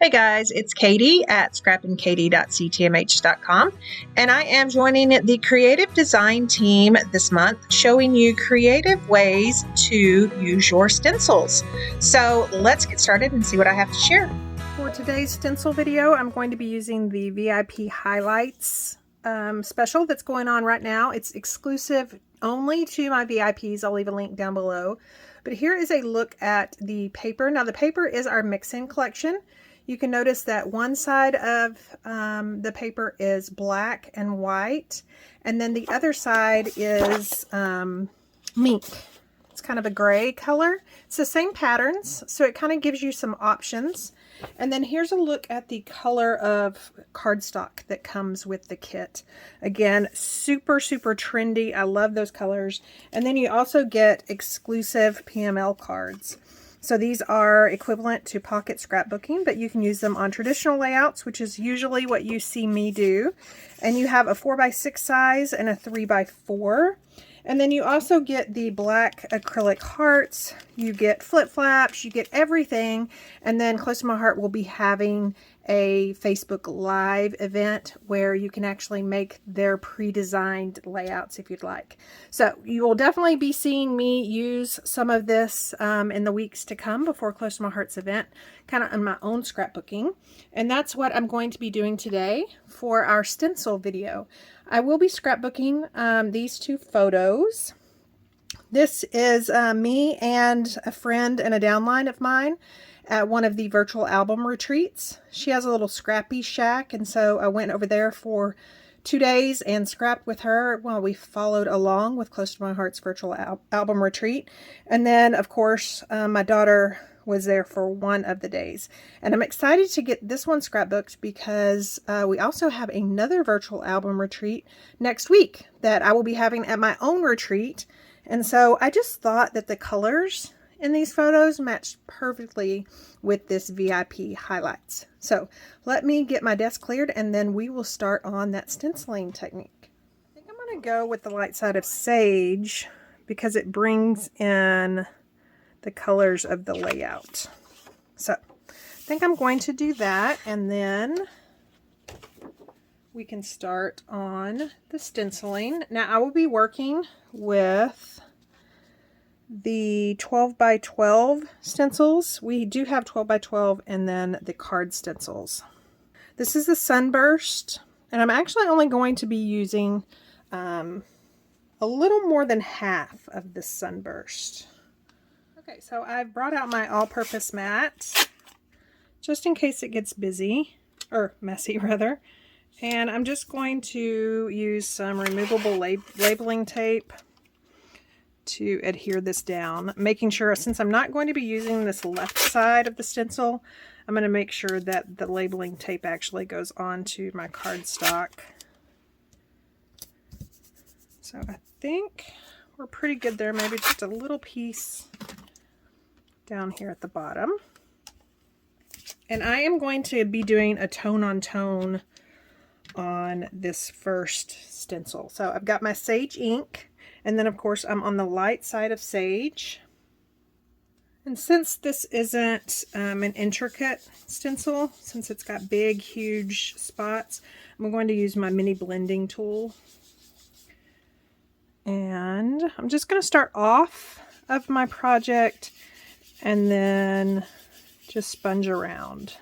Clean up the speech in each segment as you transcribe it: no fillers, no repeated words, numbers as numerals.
Hey guys, it's Katie at scrappinkaty.ctmh.com, and I am joining the creative design team this month, showing you creative ways to use your stencils. So let's get started and see what I have to share. For today's stencil video, I'm going to be using the VIP highlights special that's going on right now. It's exclusive only to my VIPs. I'll leave a link down below. But here is a look at the paper. Now the paper is our mix-in collection. You can notice that one side of the paper is black and white, and then the other side is mink. It's kind of a gray color. It's the same patterns, so it kind of gives you some options. And then here's a look at the color of cardstock that comes with the kit. Again, super trendy. I love those colors. And then you also get exclusive PML cards. So these are equivalent to pocket scrapbooking, but you can use them on traditional layouts, which is usually what you see me do. And you have a 4x6 size and a 3x4. And then you also get the black acrylic hearts, you get flip flaps, you get everything. And then Close to My Heart will be having a Facebook Live event where you can actually make their pre-designed layouts if you'd like. So you will definitely be seeing me use some of this in the weeks to come before Close to My Heart's event, kind of on my own scrapbooking. And that's what I'm going to be doing today for our stencil video. I will be scrapbooking these two photos. This is me and a friend and a downline of mine at one of the virtual album retreats. She has a little scrappy shack, and so I went over there for 2 days and scrapped with her while we followed along with Close to My Heart's virtual album retreat. And then, of course, my daughter was there for one of the days. And I'm excited to get this one scrapbooked because we also have another virtual album retreat next week that I will be having at my own retreat. And so I just thought that the colors in these photos matched perfectly with this VIP highlights. So let me get my desk cleared and then we will start on that stenciling technique. I think I'm going to go with the light side of sage because it brings in the colors of the layout. So I think I'm going to do that, and then we can start on the stenciling. Now I will be working with the 12x12 stencils. We do have 12x12 and then the card stencils. This is the Sunburst, and I'm actually only going to be using a little more than half of the Sunburst. Okay, so I've brought out my all-purpose mat just in case it gets busy, or messy rather. And I'm just going to use some removable labeling tape to adhere this down, making sure, since I'm not going to be using this left side of the stencil, I'm going to make sure that the labeling tape actually goes onto my cardstock. So I think we're pretty good there, maybe just a little piece down here at the bottom. And I am going to be doing a tone on tone on this first stencil. So I've got my sage ink, and then of course I'm on the light side of sage. And since this isn't an intricate stencil, since it's got big huge spots, I'm going to use my mini blending tool. And I'm just going to start off of my project and then just sponge around.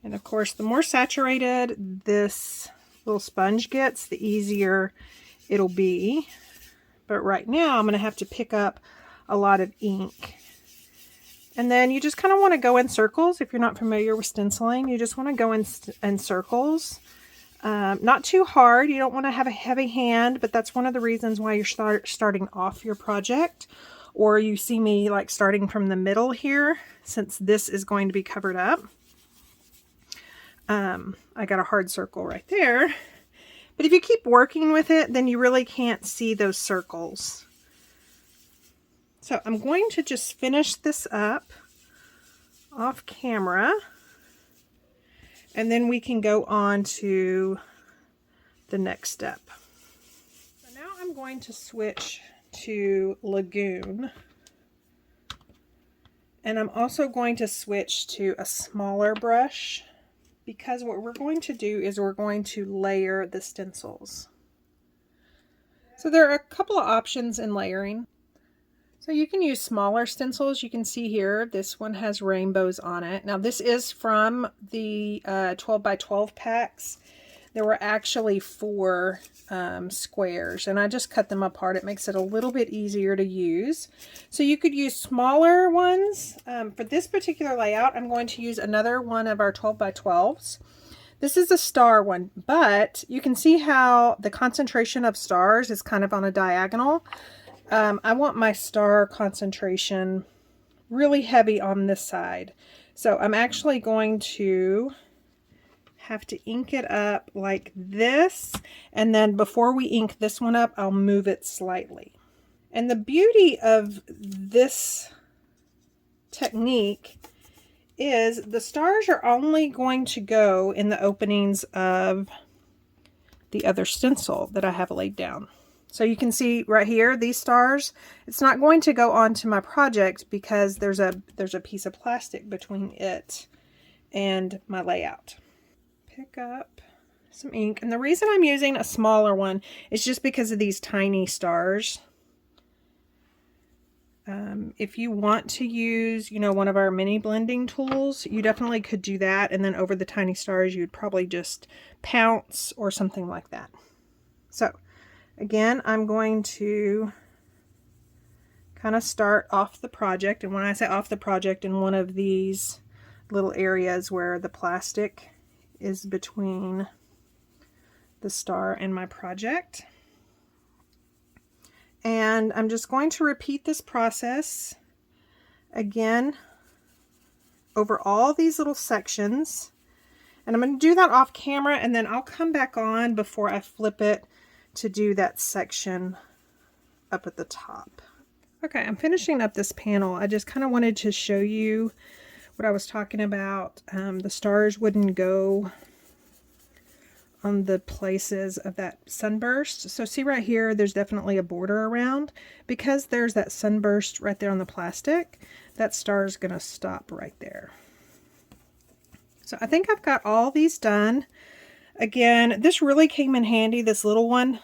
And of course, the more saturated this little sponge gets, the easier it'll be. But right now, I'm going to have to pick up a lot of ink. And then you just kind of want to go in circles. If you're not familiar with stenciling, you just want to go in circles. Not too hard. You don't want to have a heavy hand, but that's one of the reasons why you're starting off your project. Or you see me like starting from the middle here, since this is going to be covered up. I got a hard circle right there. But if you keep working with it, then you really can't see those circles. So I'm going to just finish this up off camera. And then we can go on to the next step. So now I'm going to switch to Lagoon. And I'm also going to switch to a smaller brush because what we're going to do is we're going to layer the stencils. So there are a couple of options in layering. So you can use smaller stencils. You can see here, this one has rainbows on it. Now this is from the 12 by 12 packs. There were actually 4 squares, and I just cut them apart. It makes it a little bit easier to use. So you could use smaller ones. For this particular layout, I'm going to use another one of our 12 by 12s. This is a star one, but you can see how the concentration of stars is kind of on a diagonal. I want my star concentration really heavy on this side. So I'm actually going to have to ink it up like this, and then before we ink this one up, I'll move it slightly. And the beauty of this technique is the stars are only going to go in the openings of the other stencil that I have laid down. So you can see right here, these stars, it's not going to go onto my project because there's a piece of plastic between it and my layout. Pick up some ink, and the reason I'm using a smaller one is just because of these tiny stars. If you want to use, you know, one of our mini blending tools, you definitely could do that, and then over the tiny stars you'd probably just pounce or something like that. So again, I'm going to kind of start off the project, and when I say off the project, in one of these little areas where the plastic is between the star and my project. And I'm just going to repeat this process again over all these little sections. And I'm going to do that off camera, and then I'll come back on before I flip it to do that section up at the top. Okay, I'm finishing up this panel. I just kind of wanted to show you what I was talking about. The stars wouldn't go on the places of that sunburst. So see right here, there's definitely a border around. Because there's that sunburst right there on the plastic, that star is going to stop right there. So I think I've got all these done. Again, this really came in handy. This little one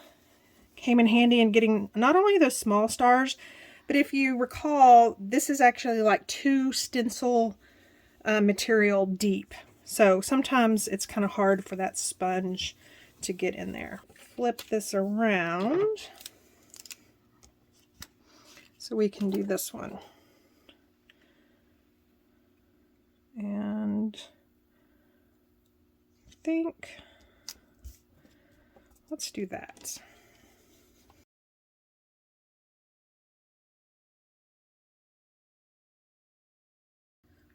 came in handy in getting not only those small stars, but if you recall, this is actually like 2 stencil material deep. So sometimes it's kind of hard for that sponge to get in there. Flip this around so we can do this one. And I think let's do that.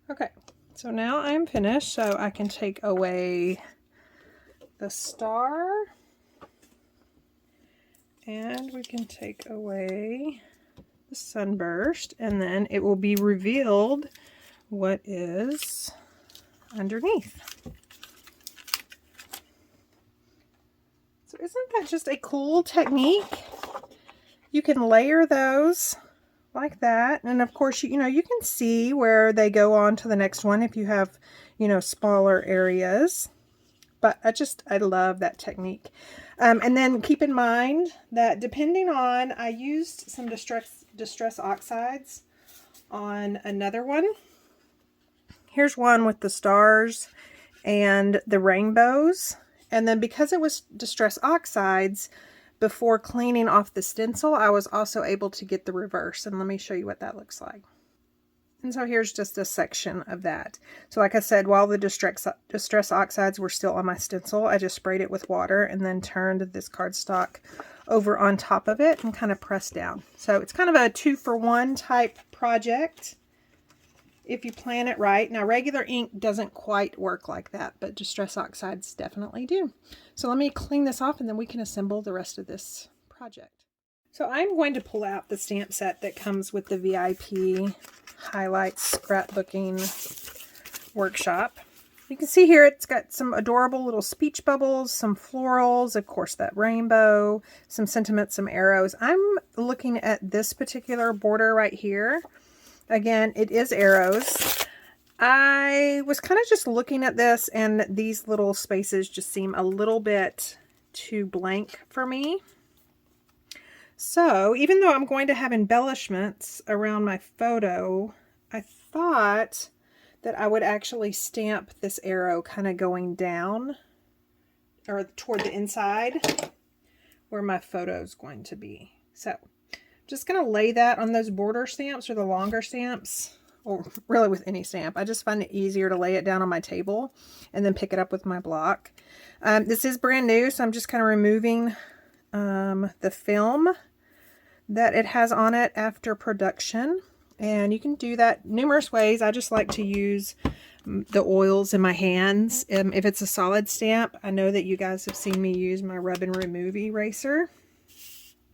Okay, so now I'm finished, so I can take away the star, and we can take away the sunburst, and then it will be revealed what is underneath. So isn't that just a cool technique? You can layer those like that, and of course you know you can see where they go on to the next one if you have, you know, smaller areas. But I love that technique. And then keep in mind that depending on, I used some distress oxides on another one. Here's one with the stars and the rainbows, and then because it was distress oxides, before cleaning off the stencil, I was also able to get the reverse, and let me show you what that looks like. And so here's just a section of that. So like I said, while the distress oxides were still on my stencil, I just sprayed it with water and then turned this cardstock over on top of it and kind of pressed down. So it's kind of a 2-for-1 type project if you plan it right. Now regular ink doesn't quite work like that, but distress oxides definitely do. So let me clean this off and then we can assemble the rest of this project. So I'm going to pull out the stamp set that comes with the VIP Highlights Scrapbooking Workshop. You can see here it's got some adorable little speech bubbles, some florals, of course that rainbow, some sentiments, some arrows. I'm looking at this particular border right here. Again, it is arrows. I was kind of just looking at this, and these little spaces just seem a little bit too blank for me. So even though I'm going to have embellishments around my photo, I thought that I would actually stamp this arrow kind of going down or toward the inside where my photo is going to be. So I'm just going to lay that on those border stamps or the longer stamps, or really with any stamp. I just find it easier to lay it down on my table and then pick it up with my block. This is brand new, so I'm just kind of removing the film that it has on it after production. And you can do that numerous ways. I just like to use the oils in my hands. If it's a solid stamp, I know that you guys have seen me use my rub and remove eraser.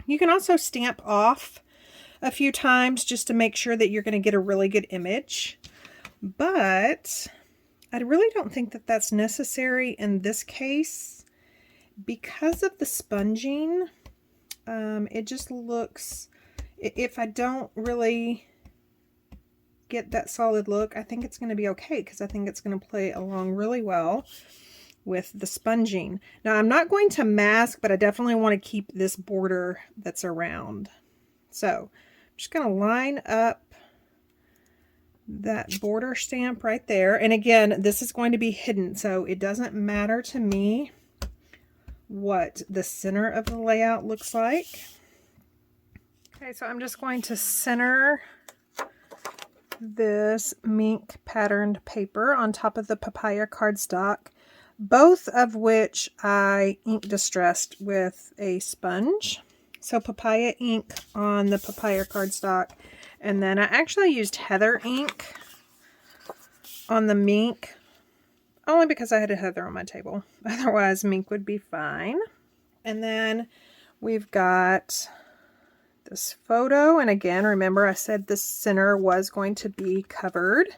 You can also stamp off a few times just to make sure that you're going to get a really good image. But I really don't think that that's necessary in this case because of the sponging. It just looks, if I don't really get that solid look, I think it's going to be okay because I think it's going to play along really well with the sponging. Now I'm not going to mask, but I definitely want to keep this border that's around. So I'm just going to line up that border stamp right there. And again, this is going to be hidden, so it doesn't matter to me what the center of the layout looks like. Okay, so I'm just going to center this mink patterned paper on top of the papaya cardstock, both of which I ink distressed with a sponge. So papaya ink on the papaya cardstock, and then I actually used heather ink on the mink, only because I had a heather on my table. Otherwise mink would be fine. And then we've got this photo, and again, remember I said the center was going to be covered.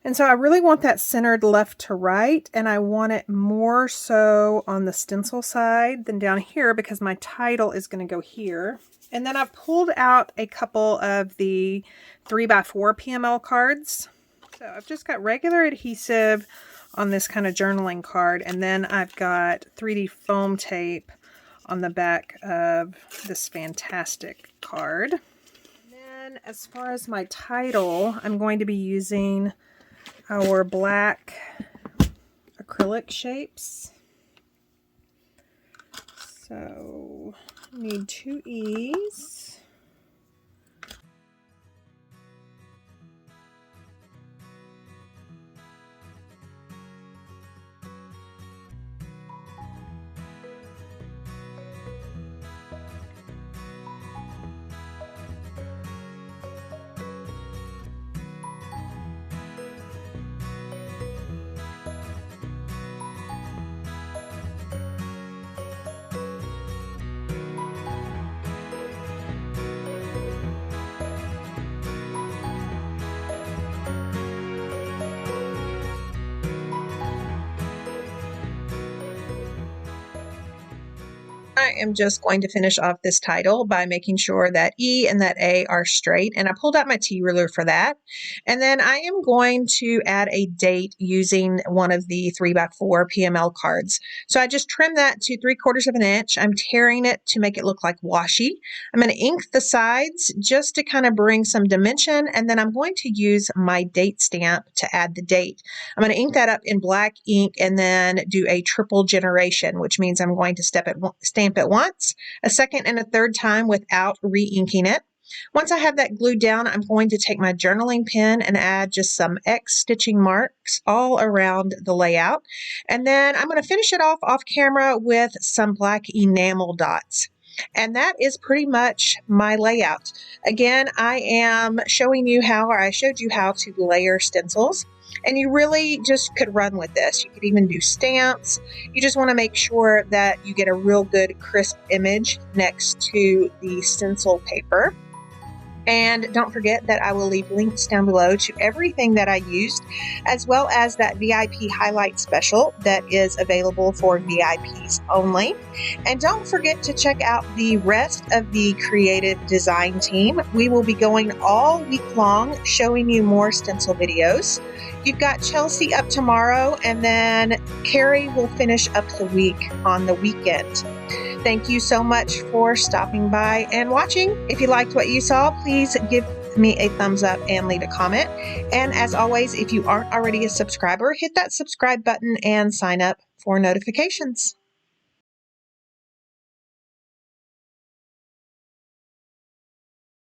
And so I really want that centered left to right, and I want it more so on the stencil side than down here because my title is going to go here. And then I've pulled out a couple of the 3x4 PML cards. So I've just got regular adhesive on this kind of journaling card, and then I've got 3D foam tape on the back of this fantastic card. And then as far as my title, I'm going to be using our black acrylic shapes. So I need 2 E's. I am just going to finish off this title by making sure that E and that A are straight, and I pulled out my T-ruler for that. And then I am going to add a date using one of the 3x4 PML cards. So I just trimmed that to 3/4 of an inch. I'm tearing it to make it look like washi. I'm going to ink the sides just to kind of bring some dimension, and then I'm going to use my date stamp to add the date. I'm going to ink that up in black ink and then do a triple generation, which means I'm going to stamp it once, a second, and a third time without re-inking it. Once I have that glued down, I'm going to take my journaling pen and add just some X stitching marks all around the layout. And then I'm going to finish it off camera with some black enamel dots. And that is pretty much my layout. Again, I am showing you how, or I showed you how to layer stencils. And you really just could run with this. You could even do stamps. You just want to make sure that you get a real good crisp image next to the stencil paper. And don't forget that I will leave links down below to everything that I used, as well as that VIP highlight special that is available for VIPs only. And don't forget to check out the rest of the creative design team. We will be going all week long showing you more stencil videos. You've got Chelsea up tomorrow, and then Carrie will finish up the week on the weekend. Thank you so much for stopping by and watching. If you liked what you saw, please give me a thumbs up and leave a comment. And as always, if you aren't already a subscriber, hit that subscribe button and sign up for notifications.